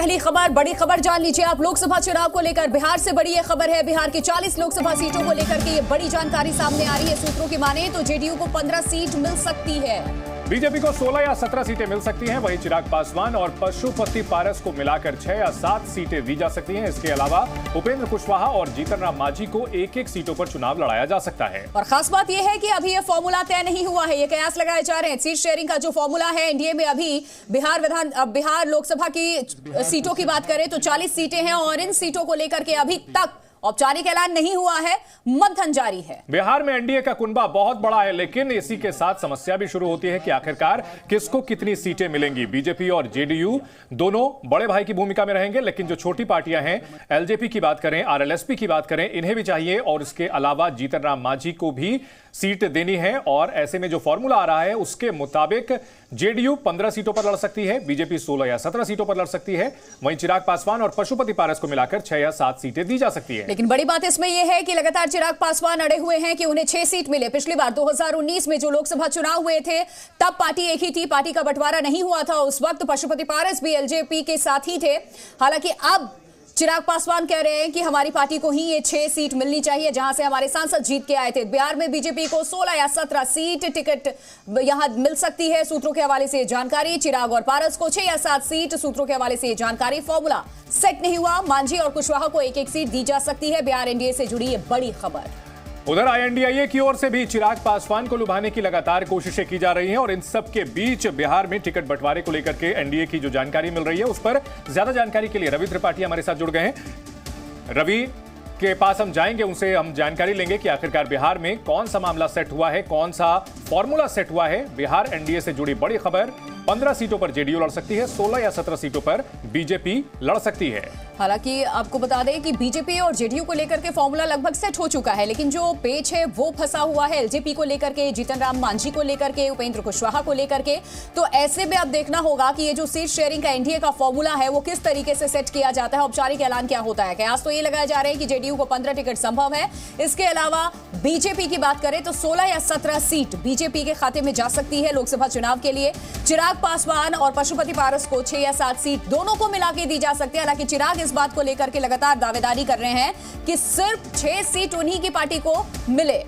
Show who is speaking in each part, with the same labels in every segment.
Speaker 1: पहली खबर, बड़ी खबर जान लीजिए आप। लोकसभा चुनाव को लेकर बिहार से बड़ी ये खबर है। बिहार की 40 लोकसभा सीटों को लेकर के ये बड़ी जानकारी सामने आ रही है। सूत्रों की माने तो जेडीयू को 15 सीट मिल सकती है।
Speaker 2: बीजेपी को 16 या 17 सीटें मिल सकती हैं। वहीं चिराग पासवान और पशुपति पारस को मिलाकर 6 या 7 सीटें दी जा सकती हैं। इसके अलावा उपेंद्र कुशवाहा और जीतन राम मांझी को एक-एक सीटों पर चुनाव लड़ाया जा सकता है।
Speaker 1: और खास बात यह है कि अभी यह फॉर्मूला तय नहीं हुआ है। ये कयास लगाए जा रहे हैं। सीट शेयरिंग का जो फॉर्मूला है एनडीए में, अभी बिहार लोकसभा की सीटों की बात करें तो 40 सीटें हैं और इन सीटों को लेकर के अभी तक औपचारिक ऐलान नहीं हुआ है, मंथन जारी है।
Speaker 2: बिहार में एनडीए का कुनबा बहुत बड़ा है, लेकिन इसी के साथ समस्या भी शुरू होती है कि आखिरकार किसको कितनी सीटें मिलेंगी। बीजेपी और जेडीयू दोनों बड़े भाई की भूमिका में रहेंगे, लेकिन जो छोटी पार्टियां हैं, एलजेपी की बात करें, आरएलएसपी की बात करें, इन्हें भी चाहिए और इसके अलावा जीतन राम मांझी को भी सीट देनी है। और ऐसे में जो फॉर्मूला आ रहा है उसके मुताबिक जेडीयू 15 सीटों पर लड़ सकती है, बीजेपी 16 या 17 सीटों पर लड़ सकती है। वहीं चिराग पासवान और पशुपति पारस को मिलाकर 6 या 7 सीटें दी जा सकती है।
Speaker 1: लेकिन बड़ी बात इसमें यह है कि लगातार चिराग पासवान अड़े हुए हैं कि उन्हें 6 सीट मिले। पिछली बार 2019 में जो लोकसभा चुनाव हुए थे तब पार्टी एक ही थी, पार्टी का बंटवारा नहीं हुआ था। उस वक्त पशुपति पारस भी एलजेपी के साथ ही थे। हालांकि अब चिराग पासवान कह रहे हैं कि हमारी पार्टी को ही ये 6 सीट मिलनी चाहिए, जहां से हमारे सांसद जीत के आए थे। बिहार में बीजेपी को 16 या 17 सीट टिकट यहां मिल सकती है। सूत्रों के हवाले से जानकारी। चिराग और पारस को 6 या 7 सीट, सूत्रों के हवाले से जानकारी। फॉर्मूला सेट नहीं हुआ। मांझी और कुशवाहा को एक-एक सीट दी जा सकती है। बिहार एनडीए से जुड़ी ये बड़ी खबर।
Speaker 2: उधर आईएनडीआईए की ओर से भी चिराग पासवान को लुभाने की लगातार कोशिशें की जा रही हैं और इन सब के बीच बिहार में टिकट बंटवारे को लेकर के एनडीए की जो जानकारी मिल रही है उस पर ज्यादा जानकारी के लिए रवि त्रिपाठी हमारे साथ जुड़ गए हैं। रवि के पास हम जाएंगे, उनसे हम जानकारी लेंगे कि आखिरकार बिहार में कौन सा मामला सेट हुआ है, कौन सा फॉर्मूला सेट हुआ है। बिहार एनडीए से जुड़ी बड़ी खबर, 15 सीटों पर जेडीयू लड़ सकती है, 16 या 17 सीटों पर बीजेपी लड़ सकती है।
Speaker 1: हालांकि आपको बता दें कि बीजेपी और जेडीयू को लेकर के फॉर्मूला लगभग सेट हो चुका है, लेकिन जो पेच है वो फंसा हुआ है एलजेपी को लेकर के, जीतन राम मांझी को लेकर के, उपेंद्र कुशवाहा को लेकर के। तो ऐसे में अब देखना होगा कि ये जो सीट शेयरिंग का एनडीए का फॉर्मूला है वो किस तरीके से सेट किया जाता है, औपचारिक ऐलान क्या होता है। कयास तो ये लगाए जा रहे हैं कि जेडीयू को 15 टिकट संभव है। इसके अलावा बीजेपी की बात करें तो 16 या 17 सीट बीजेपी के खाते में जा सकती है लोकसभा चुनाव के लिए। चिराग पासवान और पशुपति पारस को 6 या 7 सीट दोनों को मिला के दी जा सकती है। हालांकि चिराग इस बात को लेकर के लगातार दावेदारी कर रहे हैं कि सिर्फ 6 सीट उन्हीं की पार्टी को मिले।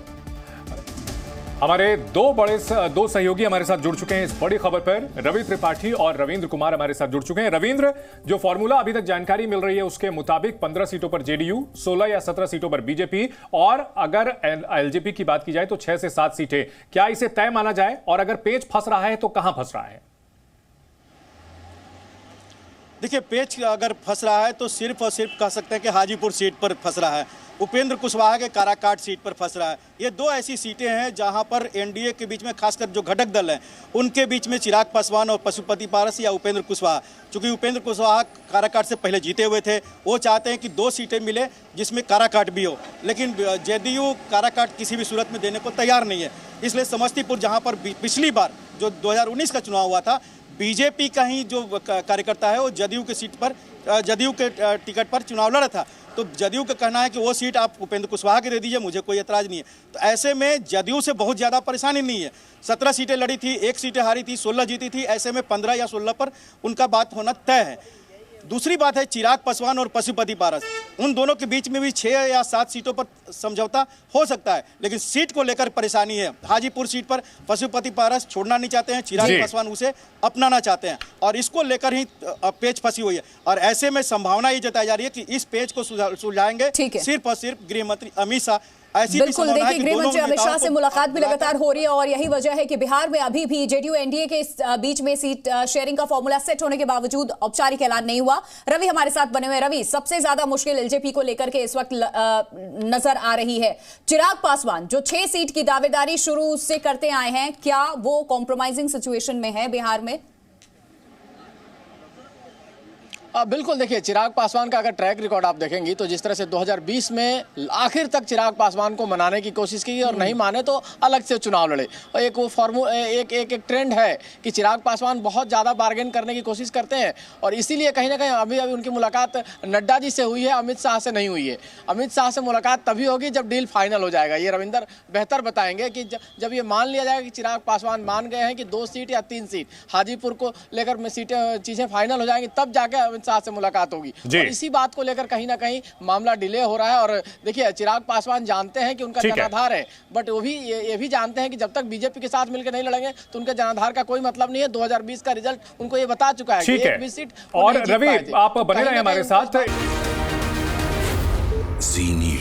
Speaker 2: हमारे दो सहयोगी हमारे साथ जुड़ चुके हैं इस बड़ी खबर पर। रवि त्रिपाठी और रविंद्र कुमार हमारे साथ जुड़ चुके हैं। रविंद्र, जो फॉर्मूला अभी तक जानकारी मिल रही है उसके मुताबिक 15 सीटों पर जेडीयू, 16 या 17 सीटों पर बीजेपी और अगर एलजेपी की बात की जाए तो 6 से 7 सीटें। क्या इसे तय माना जाए और अगर पेच फंस रहा है तो कहां फंस रहा है?
Speaker 3: देखिए, पेच अगर फंस रहा है तो सिर्फ और सिर्फ कह सकते हैं कि हाजीपुर सीट पर फंस रहा है। उपेंद्र कुशवाहा के काराकाट सीट पर फंस रहा है। ये 2 ऐसी सीटें हैं जहां पर एनडीए के बीच में, खासकर जो घटक दल हैं उनके बीच में चिराग पासवान और पशुपति पारस या उपेंद्र कुशवाहा, चूंकि उपेंद्र कुशवाहा काराकाट से पहले जीते हुए थे, वो चाहते हैं कि 2 सीटें मिले जिसमें काराकाट भी हो, लेकिन जेडीयू काराकाट किसी भी सूरत में देने को तैयार नहीं है। इसलिए समस्तीपुर, जहाँ पर पिछली बार जो 2019 का चुनाव हुआ था, बीजेपी का ही जो कार्यकर्ता है वो जदयू के सीट पर, जदयू के टिकट पर चुनाव लड़ा था। तो जदयू का कहना है कि वो सीट आप उपेंद्र कुशवाहा के दे दीजिए, मुझे कोई एतराज नहीं है। तो ऐसे में जदयू से बहुत ज़्यादा परेशानी नहीं है। 17 सीटें लड़ी थी, 1 सीटें हारी थी, 16 जीती थी। ऐसे में 15 या 16 पर उनका बात होना तय है। दूसरी बात है चिराग पासवान और पशुपति पारस, उन दोनों के बीच में भी 6 या 7 सीटों पर समझौता हो सकता है, लेकिन सीट को लेकर परेशानी है। हाजीपुर सीट पर पशुपति पारस छोड़ना नहीं चाहते हैं, चिराग पासवान उसे अपनाना चाहते हैं और इसको लेकर ही पेच फंसी हुई है। और ऐसे में संभावना ये जताई जा रही है कि इस पेच को सुलझाएंगे सिर्फ और सिर्फ गृह मंत्री अमित शाह।
Speaker 1: बिल्कुल, देखिए गृह मंत्री अमित शाह से मुलाकात भी लगातार हो रही है और यही वजह है कि बिहार में अभी भी जेडीयू एनडीए के बीच में सीट शेयरिंग का फॉर्मूला सेट होने के बावजूद औपचारिक ऐलान नहीं हुआ। रवि हमारे साथ बने हुए। रवि, सबसे ज्यादा मुश्किल एलजेपी को लेकर के इस वक्त नजर आ रही है। चिराग पासवान जो 6 सीट की दावेदारी शुरू से करते आए हैं, क्या वो कॉम्प्रोमाइजिंग सिचुएशन में है बिहार में?
Speaker 4: बिल्कुल, देखिए चिराग पासवान का अगर ट्रैक रिकॉर्ड आप देखेंगी तो जिस तरह से 2020 में आखिर तक चिराग पासवान को मनाने की कोशिश की और नहीं माने तो अलग से चुनाव लड़े। और एक वो एक ट्रेंड है कि चिराग पासवान बहुत ज़्यादा बार्गेन करने की कोशिश करते हैं और इसीलिए कहीं ना कहीं अभी उनकी मुलाकात नड्डा जी से हुई है, अमित शाह से नहीं हुई है। अमित शाह से मुलाकात तभी होगी जब डील फाइनल हो जाएगा। ये रविंदर बेहतर बताएंगे कि जब ये मान लिया जाएगा कि चिराग पासवान मान गए हैं कि 2 सीट या 3 सीट हाजीपुर को लेकर में चीज़ें फाइनल हो जाएंगी, तब जाकर अमित शाह से मुलाकात होगी।
Speaker 2: जी।
Speaker 4: और इसी बात को लेकर कहीं ना कहीं मामला डिले हो रहा है। और देखिए, चिराग पासवान जानते हैं कि उनका जनाधार है, बट वो भी ये भी जानते हैं कि जब तक बीजेपी के साथ मिलकर नहीं लड़ेंगे तो उनके जनाधार का कोई मतलब नहीं है। 2020 का रिजल्ट उनको ये बता चुका है।
Speaker 2: ठीक है।
Speaker 4: एक भी सीट
Speaker 2: और रवि, आप बने रहे हमारे साथ।
Speaker 5: जी न्यूज़।